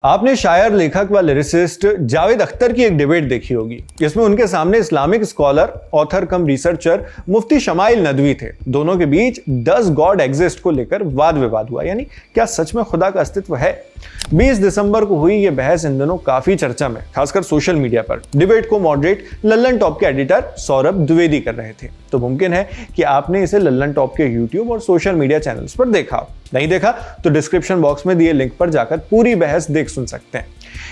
आपने शायर, लेखक व लिरिसिस्ट जावेद अख्तर की एक डिबेट देखी होगी। इसमें उनके सामने इस्लामिक स्कॉलर, ऑथर कम रिसर्चर मुफ्ती शमाइल नदवी थे। दोनों के बीच डज गॉड एग्जिस्ट को लेकर वाद विवाद हुआ, यानी क्या सच में खुदा का अस्तित्व है। 20 दिसंबर को हुई यह बहस इन दिनों काफी चर्चा में, खासकर सोशल मीडिया पर। डिबेट को मॉडरेट लल्लन टॉप के एडिटर सौरभ द्विवेदी कर रहे थे। तो मुमकिन है कि आपने इसे लल्लन टॉप के यूट्यूब और सोशल मीडिया चैनल्स पर देखा हो। नहीं देखा तो डिस्क्रिप्शन बॉक्स में दिए लिंक पर जाकर पूरी बहस देख सुन सकते हैं।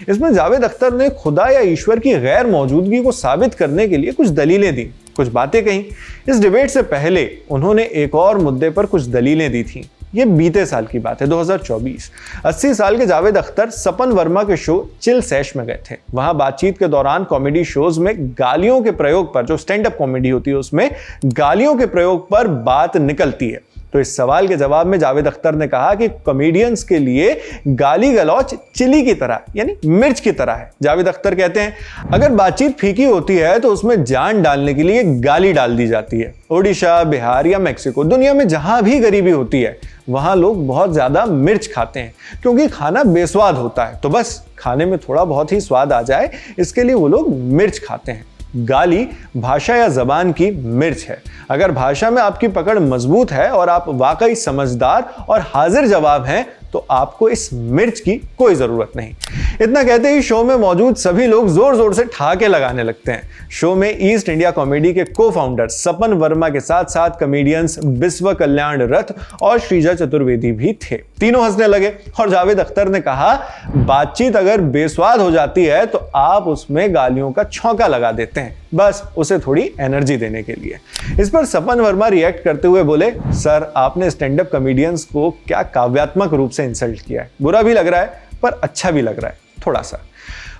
इसमें जावेद अख्तर ने खुदा या ईश्वर की गैर मौजूदगी को साबित करने के लिए कुछ दलीलें दी, कुछ बातें कही। इस डिबेट से पहले उन्होंने एक और मुद्दे पर कुछ दलीलें दी थी। ये बीते साल की बात है, 2024। 80 साल के जावेद अख्तर सपन वर्मा के शो चिल सैश में गए थे। वहां बातचीत के दौरान कॉमेडी शोज में गालियों के प्रयोग पर, जो स्टैंड अप कॉमेडी होती है उसमें गालियों के प्रयोग पर बात निकलती है। तो इस सवाल के जवाब में जावेद अख्तर ने कहा कि कॉमेडियंस के लिए गाली गलौच चिली की तरह, यानी मिर्च की तरह है। जावेद अख्तर कहते हैं, अगर बातचीत फीकी होती है तो उसमें जान डालने के लिए गाली डाल दी जाती है। ओडिशा, बिहार या मैक्सिको, दुनिया में जहां भी गरीबी होती है वहां लोग बहुत ज्यादा मिर्च खाते हैं, क्योंकि खाना बेस्वाद होता है। तो बस खाने में थोड़ा बहुत ही स्वाद आ जाए, इसके लिए वो लोग मिर्च खाते हैं। गाली भाषा या जबान की मिर्च है। अगर भाषा में आपकी पकड़ मजबूत है और आप वाकई समझदार और हाजिर जवाब हैं तो आपको इस मिर्च की कोई जरूरत नहीं। इतना कहते ही शो में मौजूद सभी लोग जोर जोर से ठहाके लगाने लगते हैं। शो में ईस्ट इंडिया कॉमेडी के को फाउंडर सपन वर्मा के साथ साथ कॉमेडियंस विश्व कल्याण रथ और श्रीजा चतुर्वेदी भी थे। तीनों हंसने लगे और जावेद अख्तर ने कहा, बातचीत अगर बेस्वाद हो जाती है तो आप उसमें गालियों का छौंका लगा देते हैं, बस उसे थोड़ी एनर्जी देने के लिए। इस पर सपन वर्मा रिएक्ट करते हुए बोले, सर आपने स्टैंड अप कॉमेडियंस को क्या काव्यात्मक रूप से इंसल्ट किया है। बुरा भी लग रहा है पर अच्छा भी लग रहा है। थोड़ा सा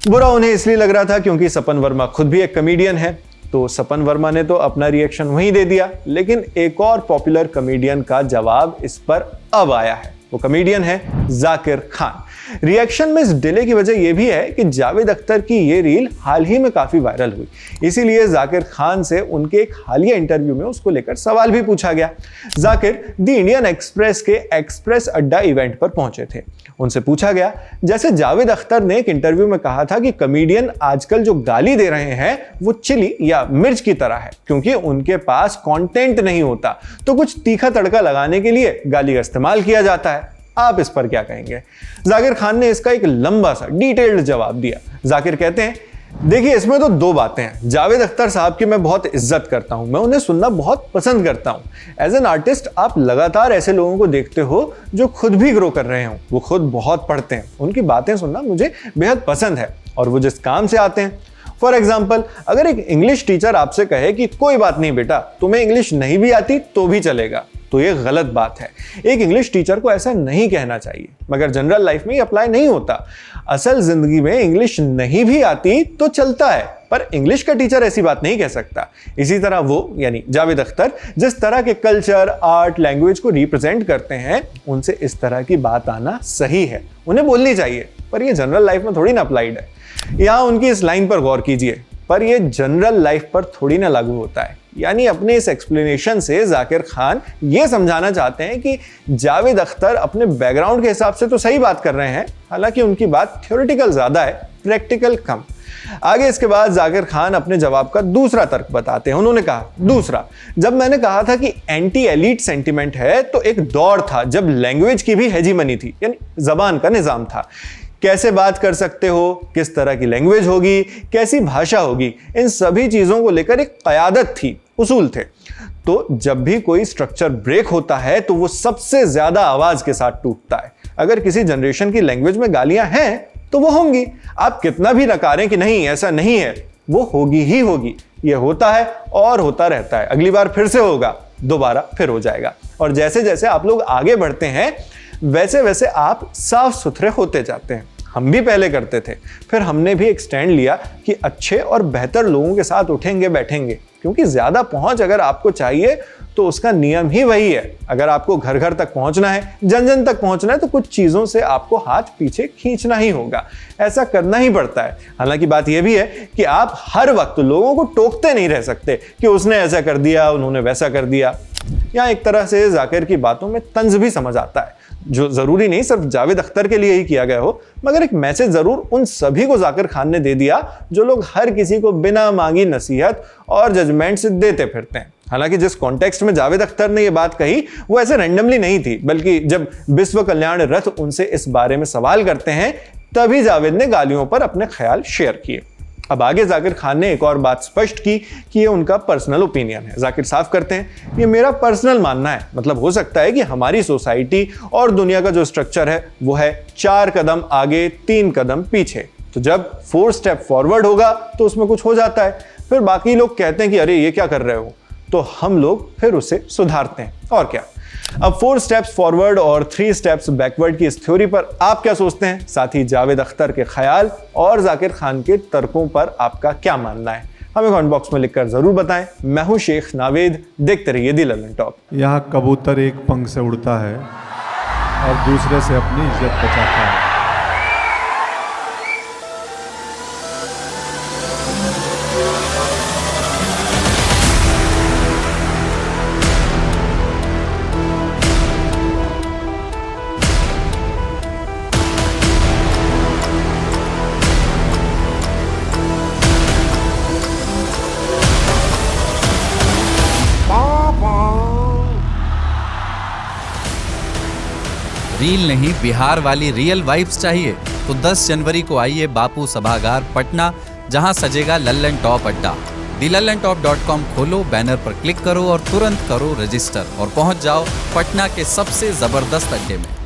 बुरा उन्हें इसलिए लग रहा था क्योंकि सपन वर्मा खुद भी एक कॉमेडियन है। तो सपन वर्मा ने तो अपना रिएक्शन वहीं दे दिया, लेकिन एक और पॉपुलर कॉमेडियन का जवाब इस पर अब आया है। वो कॉमेडियन है जाकिर खान। रिएक्शन में इस डिले की वजह यह भी है कि जावेद अख्तर की ये रील हाल ही में काफी वायरल हुई, इसीलिए जाकिर खान से उनके एक हालिया इंटरव्यू में उसको लेकर सवाल भी पूछा गया। जाकिर द इंडियन एक्सप्रेस के एक्सप्रेस अड्डा इवेंट पर पहुंचे थे। उनसे पूछा गया, जैसे जावेद अख्तर ने एक इंटरव्यू में कहा था कि कॉमेडियन आजकल जो गाली दे रहे हैं वो चिली या मिर्च की तरह है, क्योंकि उनके पास कंटेंट नहीं होता तो कुछ तीखा तड़का लगाने के लिए गाली का इस्तेमाल किया जाता है। आप इस पर क्या कहेंगे? जाकिर खान ने इसका एक लंबा सा डिटेल्ड जवाब दिया। जाकिर कहते हैं, देखिए इसमें तो दो बातें हैं। जावेद अख्तर साहब की मैं बहुत इज्जत करता हूं, मैं उन्हें सुनना बहुत पसंद करता हूं। एज एन आर्टिस्ट आप लगातार ऐसे लोगों को देखते हो जो खुद भी ग्रो कर रहे हो, वो खुद बहुत पढ़ते हैं, उनकी बातें सुनना मुझे बेहद पसंद है और वो जिस काम से आते हैं। फॉर एग्जाम्पल, अगर एक इंग्लिश टीचर आपसे कहे कि कोई बात नहीं बेटा, तुम्हें इंग्लिश नहीं भी आती तो भी चलेगा, तो ये गलत बात है। एक इंग्लिश टीचर को ऐसा नहीं कहना चाहिए, मगर जनरल लाइफ में ये अप्लाई नहीं होता। असल जिंदगी में इंग्लिश नहीं भी आती तो चलता है, पर इंग्लिश का टीचर ऐसी बात नहीं कह सकता। इसी तरह वो, यानी जावेद अख्तर, जिस तरह के कल्चर, आर्ट, लैंग्वेज को रिप्रेजेंट करते हैं, उनसे इस तरह की बात आना सही है, उन्हें बोलनी चाहिए, पर ये जनरल लाइफ में थोड़ी ना अप्लाइड है। यहां उनकी इस लाइन पर गौर कीजिए, पर ये जनरल लाइफ पर थोड़ी ना लागू होता है। यानी अपने इस एक्सप्लेनेशन से जाकिर खान ये समझाना चाहते हैं कि जावेद अख्तर अपने बैकग्राउंड के हिसाब से तो सही बात कर रहे हैं, हालांकि उनकी बात थ्योरेटिकल ज्यादा है, प्रैक्टिकल कम। आगे इसके बाद जाकिर खान अपने जवाब का दूसरा तर्क बताते हैं। उन्होंने कहा, दूसरा, जब मैंने कहा था कि एंटी एलीट सेंटिमेंट है तो एक दौर था जब लैंग्वेज की भी हेजीमनी थी, यानी जबान का निजाम था। कैसे बात कर सकते हो, किस तरह की लैंग्वेज होगी, कैसी भाषा होगी, इन सभी चीजों को लेकर एक क़यादत थी, उसूल थे। तो जब भी कोई स्ट्रक्चर ब्रेक होता है तो वो सबसे ज्यादा आवाज के साथ टूटता है। अगर किसी जनरेशन की लैंग्वेज में गालियां हैं तो वो होंगी, आप कितना भी नकारें कि नहीं ऐसा नहीं है, वो होगी ही होगी। ये होता है और होता रहता है, अगली बार फिर से होगा, दोबारा फिर हो जाएगा। और जैसे जैसे आप लोग आगे बढ़ते हैं वैसे वैसे आप साफ सुथरे होते जाते हैं। हम भी पहले करते थे, फिर हमने भी एक स्टैंड लिया कि अच्छे और बेहतर लोगों के साथ उठेंगे बैठेंगे, क्योंकि ज्यादा पहुंच अगर आपको चाहिए तो उसका नियम ही वही है। अगर आपको घर घर तक पहुंचना है, जन जन तक पहुंचना है, तो कुछ चीजों से आपको हाथ पीछे खींचना ही होगा, ऐसा करना ही पड़ता है। हालांकि बात यह भी है कि आप हर वक्त लोगों को टोकते नहीं रह सकते कि उसने ऐसा कर दिया, उन्होंने वैसा कर दिया। यहाँ एक तरह से जाकिर की बातों में तंज भी समझ आता है। जो जरूरी नहीं सिर्फ जावेद अख्तर के लिए ही किया गया हो, मगर एक मैसेज जरूर उन सभी को जाकिर खान ने दे दिया जो लोग हर किसी को बिना मांगी नसीहत और जजमेंट से देते फिरते हैं। हालांकि जिस कॉन्टेक्स्ट में जावेद अख्तर ने यह बात कही वो ऐसे रैंडमली नहीं थी, बल्कि जब विश्व कल्याण रथ उनसे इस बारे में सवाल करते हैं तभी जावेद ने गालियों पर अपने ख्याल शेयर किए। अब आगे जाकिर खान ने एक और बात स्पष्ट की कि ये उनका पर्सनल ओपिनियन है। जाकिर साफ करते हैं, ये मेरा पर्सनल मानना है, मतलब हो सकता है कि हमारी सोसाइटी और दुनिया का जो स्ट्रक्चर है वो है 4 कदम आगे 3 कदम पीछे। तो जब 4 स्टेप फॉरवर्ड होगा तो उसमें कुछ हो जाता है, फिर बाकी लोग कहते हैं कि अरे ये क्या कर रहे हो, तो हम लोग फिर उसे सुधारते हैं, और क्या। अब 4 स्टेप्स फॉरवर्ड और 3 स्टेप्स बैकवर्ड की इस थ्योरी पर आप क्या सोचते हैं? साथ ही जावेद अख्तर के ख्याल और जाकिर खान के तर्कों पर आपका क्या मानना है? हमें कमेंट बॉक्स में लिखकर जरूर बताएं। मैं हूं शेख नावेद, देखते रहिए दी लल्लन टॉप। यहाँ कबूतर एक पंख से उड़ता है और दूसरे से अपनी इज्जत बचाता है। रील नहीं, बिहार वाली रियल वाइब्स चाहिए तो 10 जनवरी को आइए बापू सभागार पटना, जहां सजेगा लल्लन टॉप अड्डा। thelallanTop.com खोलो, बैनर पर क्लिक करो और तुरंत करो रजिस्टर और पहुंच जाओ पटना के सबसे जबरदस्त अड्डे में।